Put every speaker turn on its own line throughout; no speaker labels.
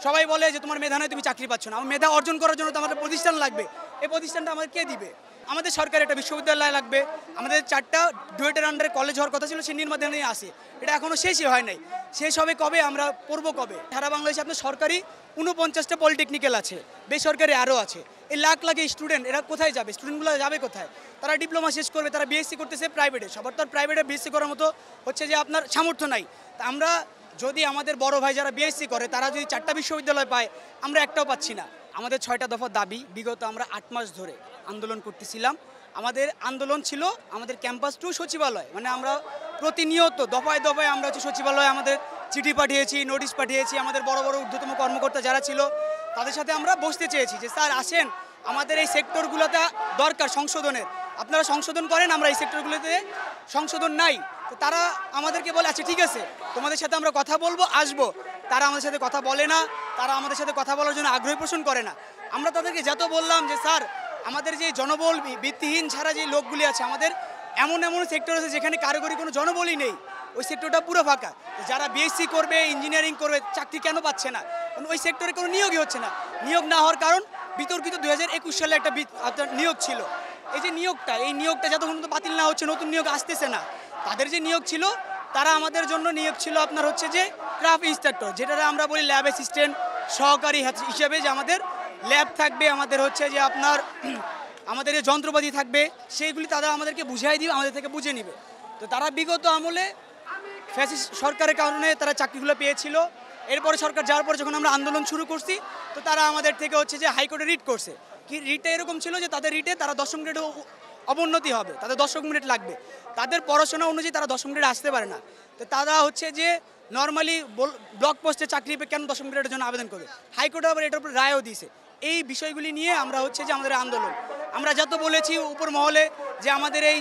সবাই বলে যে তোমার মেধা নয়, তুমি চাকরি পাচ্ছ না। আমার মেধা অর্জন করার জন্য তো আমাদের প্রতিষ্ঠান লাগবে। এই প্রতিষ্ঠানটা আমাদের কে দিবে? আমাদের সরকার একটা বিশ্ববিদ্যালয় লাগবে। আমাদের 4টা ডুয়েটের আন্ডারে কলেজ হওয়ার কথা ছিল, সে নির্মাণাধীনে আসে। এটা এখনও শেষই হয় নাই। শেষ হবে কবে? আমরা পড়বো কবে? সারা বাংলাদেশে আপনার সরকারি 49টা পলিটেকনিক্যাল আছে, বেসরকারি আরও আছে। এই লাখ লাখ স্টুডেন্ট, এরা কোথায় যাবে? স্টুডেন্টগুলো যাবে কোথায়? তারা ডিপ্লোমা শেষ করবে, তারা বিএসসি করতেছে প্রাইভেটে। সবার তো আর প্রাইভেটে বিএসসি করার মতো হচ্ছে যে আপনার সামর্থ্য নাই। তা আমরা যদি আমাদের বড় ভাই যারা বিএসসি করে তারা যদি 4টা বিশ্ববিদ্যালয় পায়, আমরা একটাও পাচ্ছি না। আমাদের 6টা দফা দাবি বিগত আমরা 8 মাস ধরে আন্দোলন করতেছিলাম। আমাদের আন্দোলন ছিল আমাদের ক্যাম্পাস টু সচিবালয়, মানে আমরা প্রতিনিয়ত দফায় দফায় আমরা হচ্ছে সচিবালয়ে আমাদের চিঠি পাঠিয়েছি, নোটিশ পাঠিয়েছি। আমাদের বড় বড় ঊর্ধ্বতম কর্মকর্তা যারা ছিল তাদের সাথে আমরা বসতে চেয়েছি যে স্যার আসেন, আমাদের এই সেক্টরগুলোতে দরকার সংশোধনের, আপনারা সংশোধন করেন, আমরা এই সেক্টরগুলোতে সংশোধন নাই। তো তারা আমাদেরকে বলে আচ্ছা ঠিক আছে, তোমাদের সাথে আমরা কথা বলবো, আসবো। তারা আমাদের সাথে কথা বলে না, তারা আমাদের সাথে কথা বলার জন্য আগ্রহ পোষণ করে না। আমরা তাদেরকে যত বললাম যে স্যার আমাদের যে জনবল ভিত্তিহীন ছাড়া যে লোকগুলি আছে, আমাদের এমন এমন সেক্টর আছে যেখানে কারিগরি কোনো জনবলই নেই, ওই সেক্টরটা পুরো ফাঁকা। যারা বিএসসি করবে, ইঞ্জিনিয়ারিং করবে, চাকরি কেন পাচ্ছে না? কারণ ওই সেক্টরে কোনো নিয়োগই হচ্ছে না। নিয়োগ না হওয়ার কারণ বিতর্কিত 2021 সালে একটা নিয়োগ ছিল। এই যে এই নিয়োগটা যতক্ষণ বাতিল না হচ্ছে, নতুন নিয়োগ আসতেছে না। তাদের যে নিয়োগ ছিল, তারা আমাদের জন্য নিয়োগ ছিল আপনার হচ্ছে যে ক্রাফট ইনস্ট্রাক্টর, যেটা আমরা বলি ল্যাব অ্যাসিস্ট্যান্ট, সহকারী হিসেবে, যে আমাদের ল্যাব থাকবে, আমাদের হচ্ছে যে আপনার আমাদের যে যন্ত্রপাতি থাকবে, সেইগুলি তারা আমাদেরকে বুঝাই দিবে, আমাদের থেকে বুঝে নিবে। তো তারা বিগত আমলে ফ্যাসিস্ট সরকারের কারণে তারা চাকরিগুলো পেয়েছিল। এরপরে সরকার যাওয়ার পরে যখন আমরা আন্দোলন শুরু করছি, তো তারা আমাদের থেকে হচ্ছে যে হাইকোর্টে রিট করছে। কি রিটে এরকম ছিল যে তাদের রিটে তারা 10ম গ্রেডে অবনতি হবে, তাদের 10 মিনিট লাগবে। তাদের পড়াশোনা অনুযায়ী তারা 10ম গ্রেডে আসতে পারে না। তো তারা হচ্ছে যে নর্মালি ব্লক পোস্টে চাকরি পেয়ে কেন 10ম গ্রেডের জন্য আবেদন করবে? হাইকোর্টে আবার এটার উপর রায়ও দিয়েছে। এই বিষয়গুলি নিয়ে আমরা হচ্ছে যে আমাদের আন্দোলন, আমরা যত বলেছি উপর মহলে যে আমাদের এই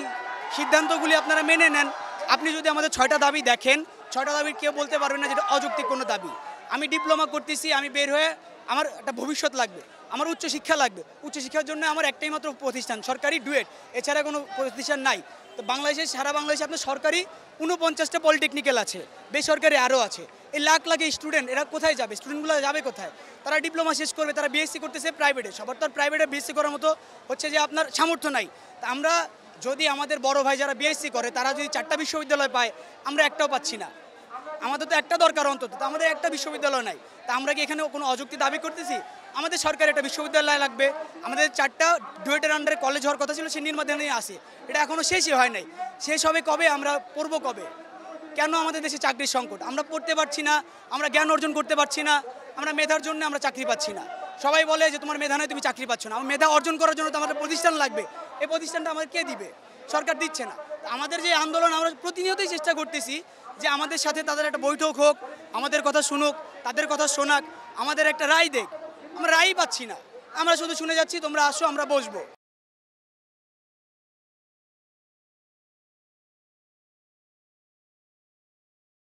সিদ্ধান্তগুলি আপনারা মেনে নেন। আপনি যদি আমাদের 6টা দাবি দেখেন, 6টা দাবির কেউ বলতে পারবেন না যেটা অযৌক্তিক কোনো দাবি। আমি ডিপ্লোমা করতেছি, আমি বের হয়ে আমার একটা ভবিষ্যৎ লাগবে, আমার উচ্চশিক্ষা লাগবে। উচ্চশিক্ষার জন্য আমার একটাই মাত্র প্রতিষ্ঠান, সরকারি ডুয়েট, এছাড়া কোনো প্রতিষ্ঠান নাই। তো বাংলাদেশে, সারা বাংলাদেশে আপনার সরকারি 49টা পলিটেকনিক্যাল আছে, বেসরকারি আরও আছে। এই লাখ লাখ স্টুডেন্ট, এরা কোথায় যাবে? স্টুডেন্টগুলো যাবে কোথায়? তারা ডিপ্লোমা শেষ করবে, তারা বিএসসি করতেছে প্রাইভেটে। সবার তো আর প্রাইভেটে বিএসসি করার মতো হচ্ছে যে আপনার সামর্থ্য নাই। তা আমরা যদি আমাদের বড় ভাই যারা বিএসসি করে তারা যদি 4টা বিশ্ববিদ্যালয় পায়, আমরা একটাও পাচ্ছি না। আমাদের তো একটা দরকার অন্তত, তো আমাদের একটা বিশ্ববিদ্যালয় নাই। তা আমরা কি এখানে কোনো অযৌক্তিক দাবি করতেছি? আমাদের সরকার একটা বিশ্ববিদ্যালয় লাগবে। আমাদের 4টা ডুয়েটের আন্ডারে কলেজ হওয়ার কথা ছিল, সে নির্মাণাধীনে আসে। এটা এখনও শেষই হয় নাই। শেষ হবে কবে? আমরা পড়বো কবে? কেন আমাদের দেশে চাকরির সংকট? আমরা পড়তে পারছি না, আমরা জ্ঞান অর্জন করতে পারছি না, আমরা মেধার জন্য আমরা চাকরি পাচ্ছি না। সবাই বলে যে তোমার মেধা নয়, তুমি চাকরি পাচ্ছ না। আমার মেধা অর্জন করার জন্য তো আমাদের প্রতিষ্ঠান লাগবে। এই প্রতিষ্ঠানটা আমাদের কে দিবে? সরকার দিচ্ছে না। আমাদের যে আন্দোলন, আমরা প্রতিনিয়তই চেষ্টা করতেছি যে আমাদের সাথে তাদের একটা বৈঠক হোক, আমাদের কথা শুনুক, তাদের কথা শোনাক, আমাদের একটা রায় দেখ। আমরা রায়ই পাচ্ছি না। আমরা শুধু শুনে যাচ্ছি, তোমরা আসো, আমরা বসবো।